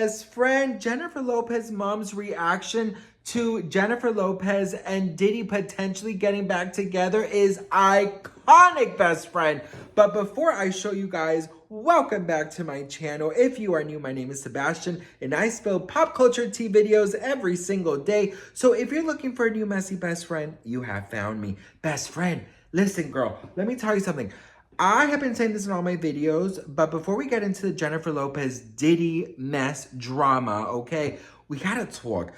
best friend. Jennifer Lopez's mom's reaction to Jennifer Lopez and Diddy potentially getting back together is iconic, best friend. But before I show you guys, welcome back to my channel. If you are new, my name is Sebastian, and I spill pop culture tea videos every single day. So if you're looking for a new messy best friend, you have found me. Best friend, listen, girl, let me tell you something. I have been saying this in all my videos, but before we get into the Jennifer Lopez Diddy mess drama, okay, we gotta talk.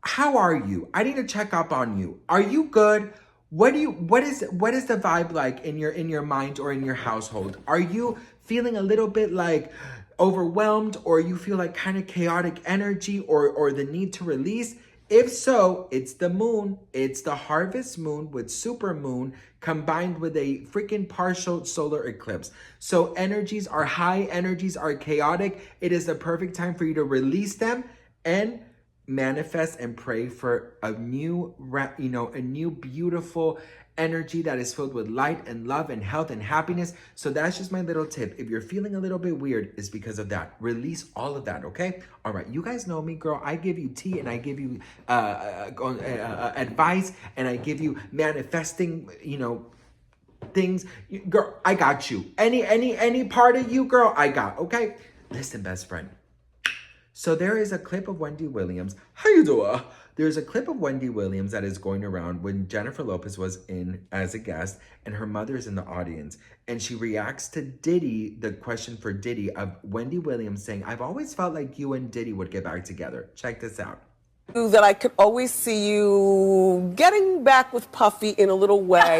How are you? I need to check up on you. Are you good? What is the vibe like in your mind or in your household? Are you feeling a little bit like overwhelmed, or you feel like kind of chaotic energy or the need to release? If so, it's the moon. It's the harvest moon with super moon combined with a freaking partial solar eclipse. So energies are high, energies are chaotic. It is the perfect time for you to release them and manifest and pray for a new, a new beautiful energy that is filled with light and love and health and happiness. So that's just my little tip. If you're feeling a little bit weird, it's because of that. Release all of that, okay? All right, you guys know me, girl. I give you tea and I give you advice and I give you manifesting, things. Girl, I got you. Any part of you, girl, I got, okay? Listen, best friend. So there is a clip of Wendy Williams. How you doing? There's a clip of Wendy Williams that is going around when Jennifer Lopez was in as a guest and her mother is in the audience. And she reacts to Diddy, the question for Diddy of Wendy Williams saying, I've always felt like you and Diddy would get back together. Check this out. That I could always see you getting back with Puffy in a little way. I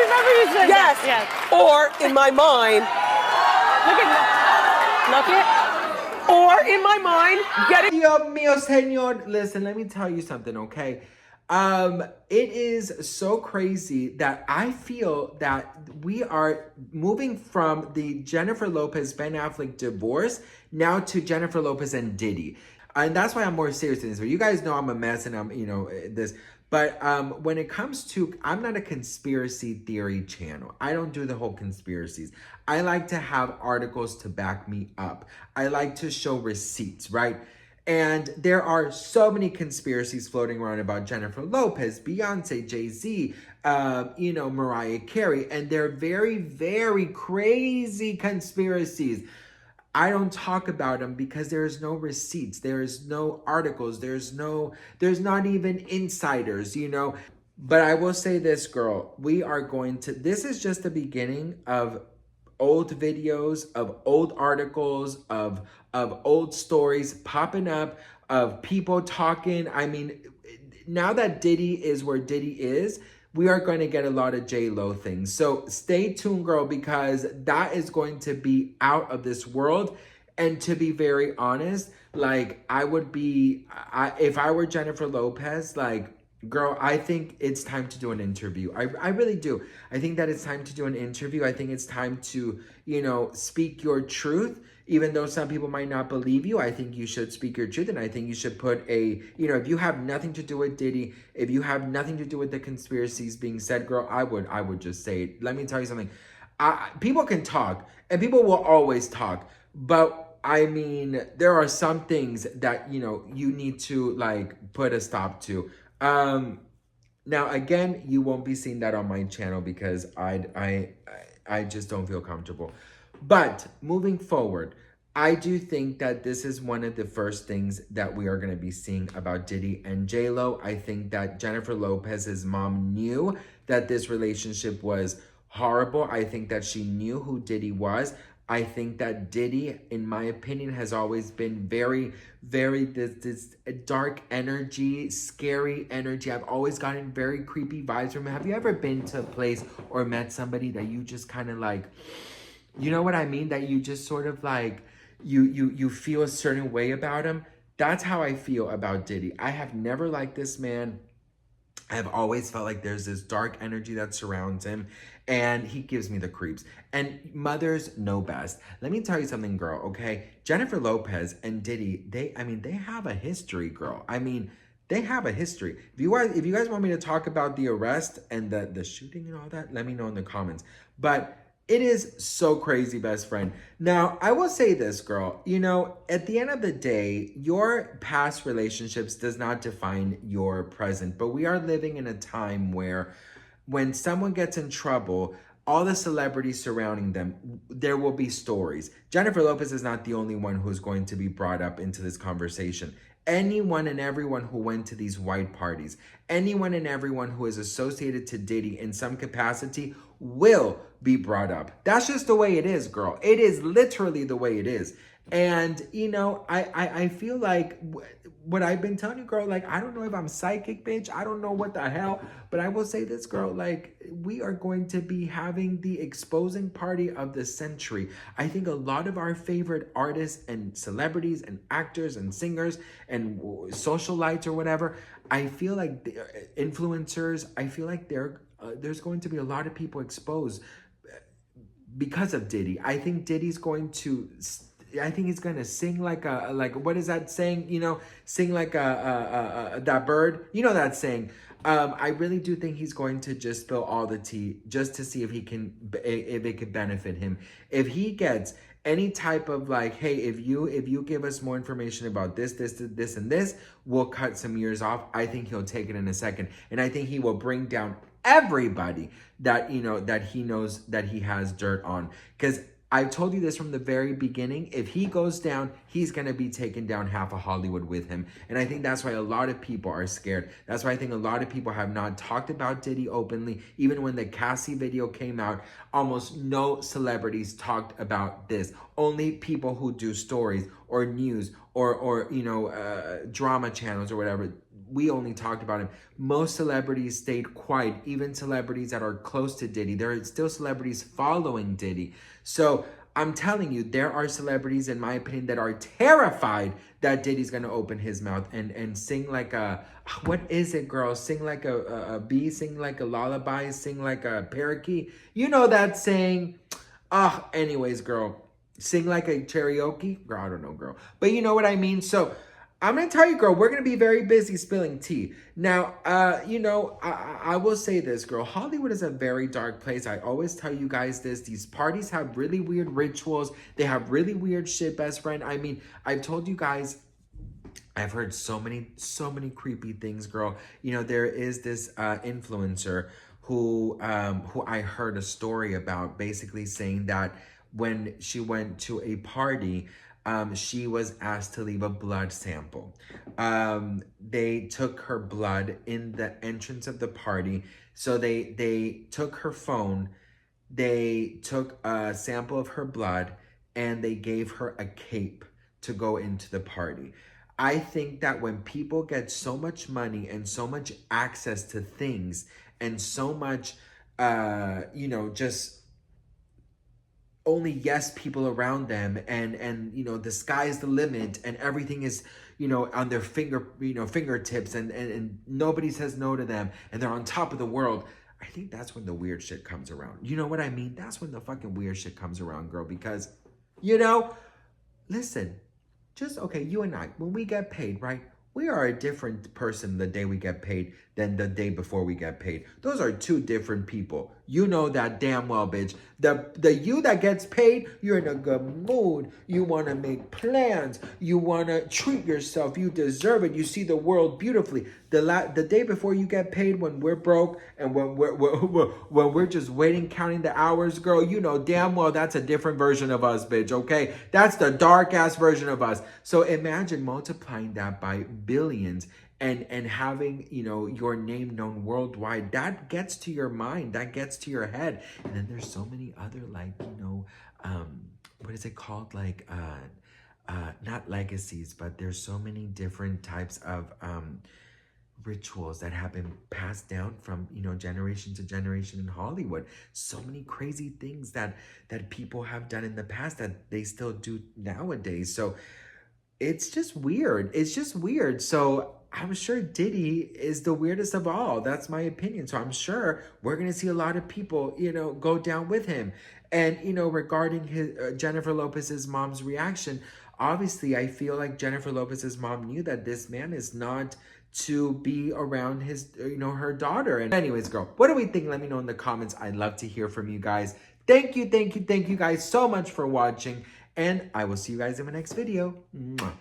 remember you said yes. that. Yes. Or in my mind. Look it. Or in my mind, getting. Dios mío, señor. Listen, let me tell you something, okay? It is so crazy that I feel that we are moving from the Jennifer Lopez Ben Affleck divorce now to Jennifer Lopez and Diddy. And that's why I'm more serious in this. But you guys know I'm a mess and I'm, this. But when it comes to, I'm not a conspiracy theory channel. I don't do the whole conspiracies. I like to have articles to back me up. I like to show receipts, right? And there are so many conspiracies floating around about Jennifer Lopez, Beyonce, Jay-Z, Mariah Carey. And they're very, very crazy conspiracies. I don't talk about them because there's no receipts, there's no articles, there's not even insiders, But I will say this, girl, this is just the beginning of old videos, of old articles, of old stories popping up, of people talking. I mean, now that Diddy is where Diddy is, we are going to get a lot of JLo things. So stay tuned, girl, because that is going to be out of this world. And to be very honest, like if I were Jennifer Lopez, like, girl, I think it's time to do an interview. I really do. I think that it's time to do an interview. I think it's time to, speak your truth. Even though some people might not believe you, I think you should speak your truth. And I think you should put if you have nothing to do with Diddy, if you have nothing to do with the conspiracies being said, girl, I would just say it. Let me tell you something. People can talk and people will always talk. But I mean, there are some things that, you need to like put a stop to. Now, again, you won't be seeing that on my channel because I just don't feel comfortable. But moving forward, I do think that this is one of the first things that we are going to be seeing about Diddy and JLo. I think that Jennifer Lopez's mom knew that this relationship was horrible. I think that she knew who Diddy was. I think that Diddy, in my opinion, has always been very, very this dark energy, scary energy. I've always gotten very creepy vibes from him. Have you ever been to a place or met somebody that you just kind of like, you know what I mean? That you just sort of like, you feel a certain way about him? That's how I feel about Diddy. I have never liked this man. I have always felt like there's this dark energy that surrounds him and he gives me the creeps. And mothers know best. Let me tell you something, girl, okay? Jennifer Lopez and Diddy, they have a history, girl. I mean, they have a history. If you guys want me to talk about the arrest and the shooting and all that, let me know in the comments. But It is so crazy, best friend. Now, I will say this, girl. You know, at the end of the day, your past relationships does not define your present. But we are living in a time where when someone gets in trouble, all the celebrities surrounding them, there will be stories. Jennifer Lopez is not the only one who's going to be brought up into this conversation. Anyone and everyone who went to these white parties, anyone and everyone who is associated to Diddy in some capacity will be brought up. That's just the way it is, girl. It is literally the way it is. And, you know, I feel like what I've been telling you, girl, like, I don't know if I'm psychic, bitch. I don't know what the hell. But I will say this, girl, like, we are going to be having the exposing party of the century. I think a lot of our favorite artists and celebrities and actors and singers and socialites or whatever, I feel like influencers, I feel like there's going to be a lot of people exposed because of Diddy. I think Diddy's going to... I think he's gonna sing like what is that saying? You know, sing like that bird. You know that saying. I really do think he's going to just spill all the tea just to see if it could benefit him. If he gets any type of like, hey, if you give us more information about this, and this, we'll cut some years off. I think he'll take it in a second, and I think he will bring down everybody that that he knows that he has dirt on, because I told you this from the very beginning. If he goes down, he's going to be taking down half of Hollywood with him. And I think that's why a lot of people are scared. That's why I think a lot of people have not talked about Diddy openly. Even when the Cassie video came out, almost no celebrities talked about this. Only people who do stories or news or drama channels or whatever. We only talked about him. Most celebrities stayed quiet, even celebrities that are close to Diddy. There are still celebrities following Diddy. So I'm telling you, there are celebrities, in my opinion, that are terrified that Diddy's going to open his mouth and sing like a, what is it, girl? Sing like a bee, sing like a lullaby, sing like a parakeet. You know that saying? Anyways, girl, sing like a karaoke? Girl, I don't know, girl. But you know what I mean? So I'm going to tell you, girl, we're going to be very busy spilling tea. Now, I will say this, girl. Hollywood is a very dark place. I always tell you guys this. These parties have really weird rituals. They have really weird shit, best friend. I mean, I've told you guys, I've heard so many creepy things, girl. You know, there is this influencer who I heard a story about, basically saying that when she went to a party, she was asked to leave a blood sample. They took her blood in the entrance of the party. So they took her phone, they took a sample of her blood, and they gave her a cape to go into the party. I think that when people get so much money and so much access to things and so much, just only yes people around them, and the sky's the limit, and everything is on their fingertips, and nobody says no to them, and they're on top of the world. I think that's when the weird shit comes around. You know what I mean? That's when the fucking weird shit comes around, girl, because listen, just okay, you and I, when we get paid, right? We are a different person the day we get paid than the day before we get paid. Those are two different people. You know that damn well, bitch. The you that gets paid, you're in a good mood. You want to make plans. You want to treat yourself. You deserve it. You see the world beautifully. The day before you get paid, when we're broke and when we're just waiting, counting the hours, girl, you know damn well that's a different version of us, bitch, okay? That's the dark-ass version of us. So imagine multiplying that by billions and having, your name known worldwide. That gets to your mind. That gets to your head. And then there's so many other, what is it called? Like, not legacies, but there's so many different types of rituals that have been passed down from generation to generation in Hollywood. So many crazy things that people have done in the past that they still do nowadays. So it's just weird. It's just weird. So I'm sure Diddy is the weirdest of all. That's my opinion. So I'm sure we're going to see a lot of people, go down with him. And, regarding his Jennifer Lopez's mom's reaction, obviously I feel like Jennifer Lopez's mom knew that this man is not to be around his, her daughter. And anyways, girl, what do we think? Let me know in the comments. I'd love to hear from you guys. Thank you guys so much for watching. And I will see you guys in my next video. Mwah.